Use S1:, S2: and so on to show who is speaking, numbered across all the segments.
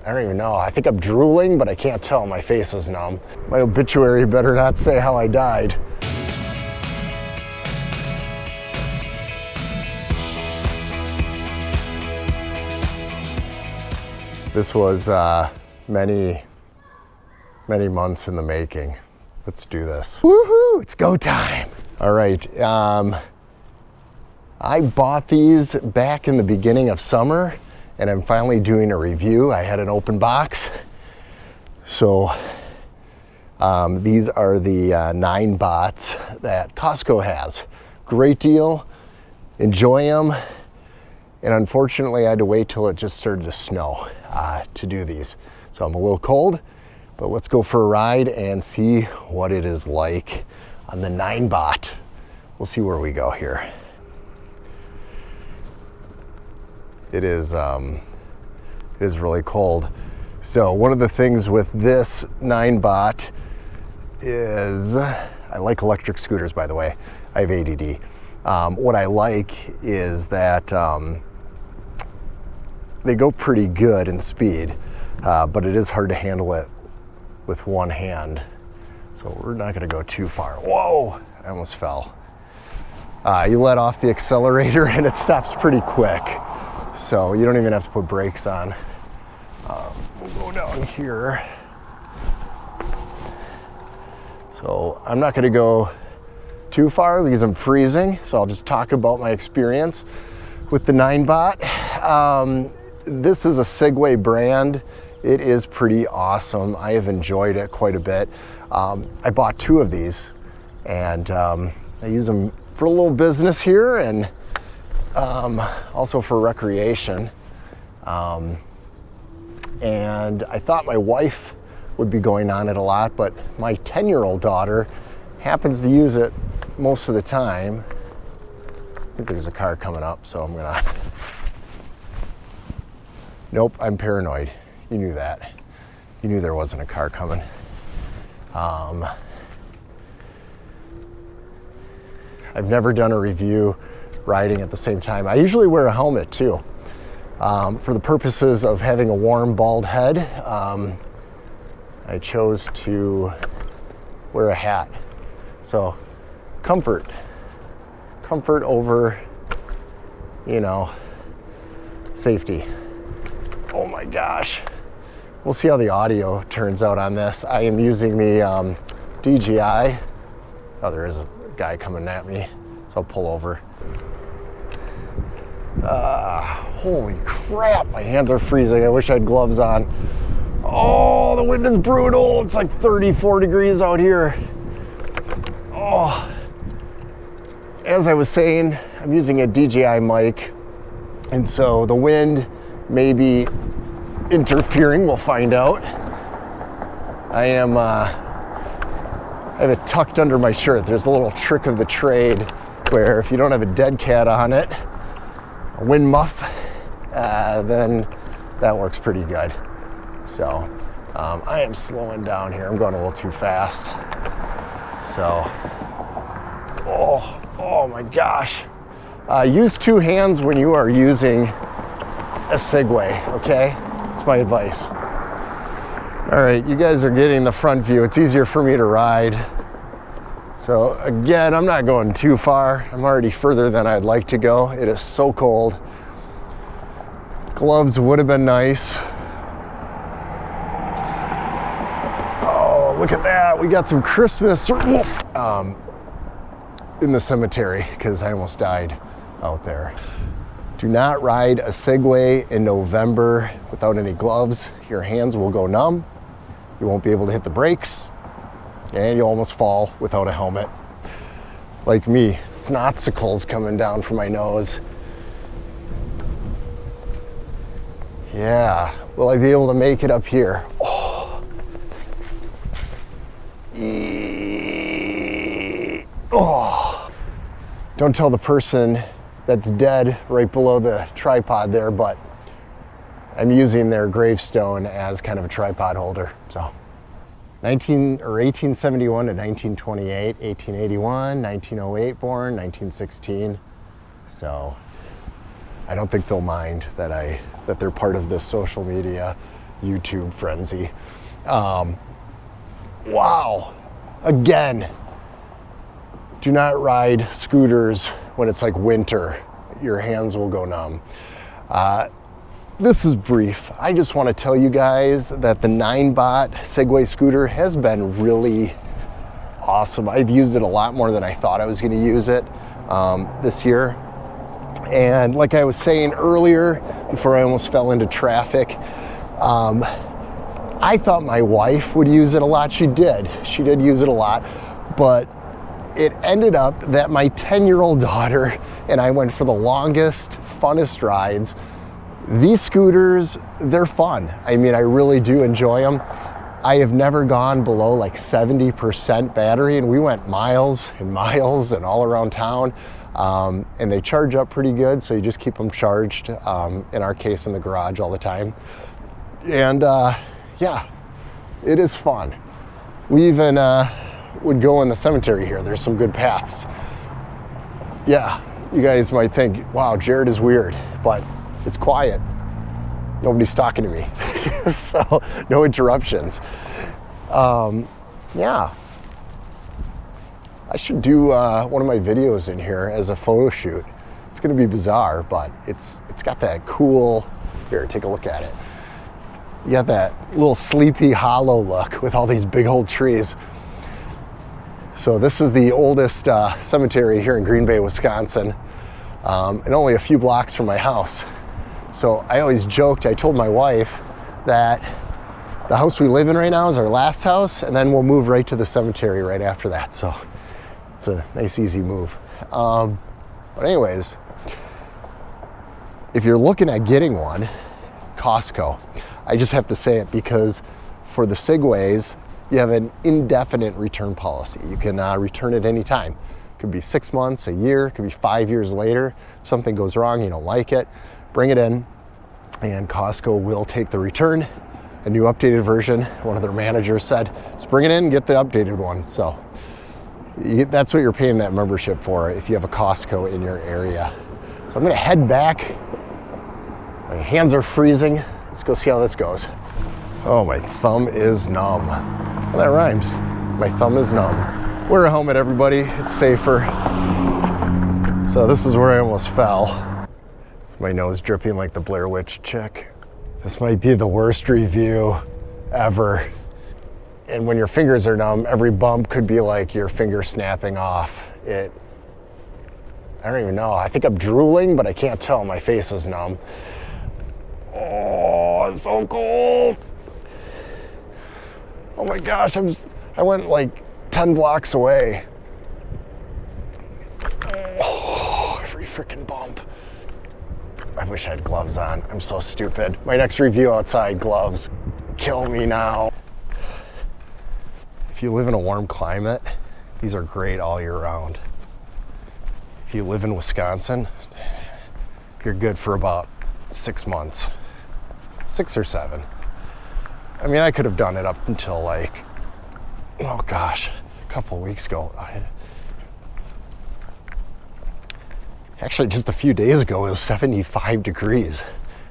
S1: I don't even know. I think I'm drooling, but I can't tell. My face is numb. My obituary better not say how I died. This was many months in the making. Let's do this. Woohoo! It's go time. All right. I bought these back in the beginning of summer, and I'm finally doing a review. I had an open box. So these are the Ninebots that Costco has. Great deal. Enjoy them. And unfortunately, I had to wait till it just started to snow to do these. So I'm a little cold, but let's go for a ride and see what it is like on the Ninebot. We'll see where we go here. It is really cold. So one of the things with this Ninebot is, I like electric scooters, by the way. I have ADD. What I like is that they go pretty good in speed, but it is hard to handle it with one hand. So we're not gonna go too far. Whoa, I almost fell. You let off the accelerator and it stops pretty quick. So you don't even have to put brakes on. We'll go down here. So I'm not gonna go too far because I'm freezing. So I'll just talk about my experience with the Ninebot. This is a Segway brand. It is pretty awesome. I have enjoyed it quite a bit. I bought 2 of these, and I use them for a little business here and also for recreation. And I thought my wife would be going on it a lot, but my 10-year-old daughter happens to use it most of the time. I think there's a car coming up, so I'm gonna... Nope, I'm paranoid. You knew that. You knew there wasn't a car coming. I've never done a review riding at the same time. I usually wear a helmet too. For the purposes of having a warm, bald head, I chose to wear a hat. So, comfort over, you know, safety. Oh my gosh. We'll see how the audio turns out on this. I am using the DJI. Oh, there is a guy coming at me, so I'll pull over. Holy crap, my hands are freezing. I wish I had gloves on. Oh, the wind is brutal. It's like 34 degrees out here. Oh. As I was saying, I'm using a DJI mic, and so the wind may be interfering. We'll find out. I have it tucked under my shirt. There's a little trick of the trade where if you don't have a dead cat on it, a wind muff, then that works pretty good. So I am slowing down here. I'm going a little too fast. So, oh my gosh. Use 2 hands when you are using a Segway, okay? That's my advice. All right, you guys are getting the front view. It's easier for me to ride. So again, I'm not going too far. I'm already further than I'd like to go. It is so cold. Gloves would have been nice. Oh, look at that. We got some Christmas in the cemetery because I almost died out there. Do not ride a Segway in November without any gloves. Your hands will go numb. You won't be able to hit the brakes, and you'll almost fall without a helmet. Like me, snotsicles coming down from my nose. Yeah, will I be able to make it up here? Oh. Oh. Don't tell the person that's dead right below the tripod there, but I'm using their gravestone as kind of a tripod holder. So 1871 to 1928, 1881, 1908 born, 1916. So I don't think they'll mind that they're part of this social media YouTube frenzy. Wow. Again, do not ride scooters when it's like winter. Your hands will go numb. This is brief. I just want to tell you guys that the Ninebot Segway scooter has been really awesome. I've used it a lot more than I thought I was going to use it this year. And like I was saying earlier, before I almost fell into traffic, I thought my wife would use it a lot. She did use it a lot, but it ended up that my 10-year-old daughter and I went for the longest, funnest rides. These scooters, they're fun. I mean, I really do enjoy them. I have never gone below like 70% battery, and we went miles and miles and all around town. And they charge up pretty good, so you just keep them charged, in our case in the garage all the time. And yeah, it is fun. We even would go in the cemetery here. There's some good paths. Yeah, you guys might think, wow, Jared is weird, but it's quiet. Nobody's talking to me. So no interruptions. Yeah. I should do one of my videos in here as a photo shoot. It's gonna be bizarre, but it's got that cool, here, take a look at it. You got that little Sleepy Hollow look with all these big old trees. So this is the oldest cemetery here in Green Bay, Wisconsin, and only a few blocks from my house. So I always joked, I told my wife that the house we live in right now is our last house, and then we'll move right to the cemetery right after that. So it's a nice, easy move. But anyways, if you're looking at getting one, Costco, I just have to say it because for the Segways, you have an indefinite return policy. You can return it anytime. It could be 6 months, a year, it could be 5 years later. If something goes wrong, you don't like it, bring it in, and Costco will take the return. A new updated version, one of their managers said, just bring it in and get the updated one. So that's what you're paying that membership for if you have a Costco in your area. So I'm gonna head back. My hands are freezing. Let's go see how this goes. Oh, my thumb is numb. Well, that rhymes. My thumb is numb. Wear a helmet, everybody. It's safer. So this is where I almost fell. It's my nose dripping like the Blair Witch chick. This might be the worst review ever. And when your fingers are numb, every bump could be like your finger snapping off. I don't even know. I think I'm drooling, but I can't tell. My face is numb. Oh, it's so cold. Oh my gosh, I went like 10 blocks away. Oh, every freaking bump. I wish I had gloves on. I'm so stupid. My next review outside, gloves. Kill me now. If you live in a warm climate, these are great all year round. If you live in Wisconsin, you're good for about 6 months. 6 or 7. I mean, I could have done it up until like, oh gosh, a couple weeks ago. Actually, just a few days ago, it was 75 degrees.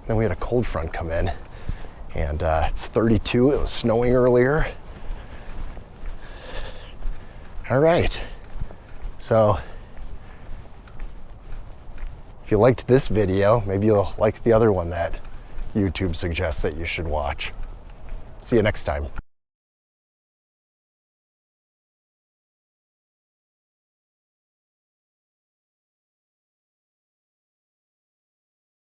S1: Then we had a cold front come in, and it's 32. It was snowing earlier. All right. So if you liked this video, maybe you'll like the other one that YouTube suggests that you should watch. See you next time.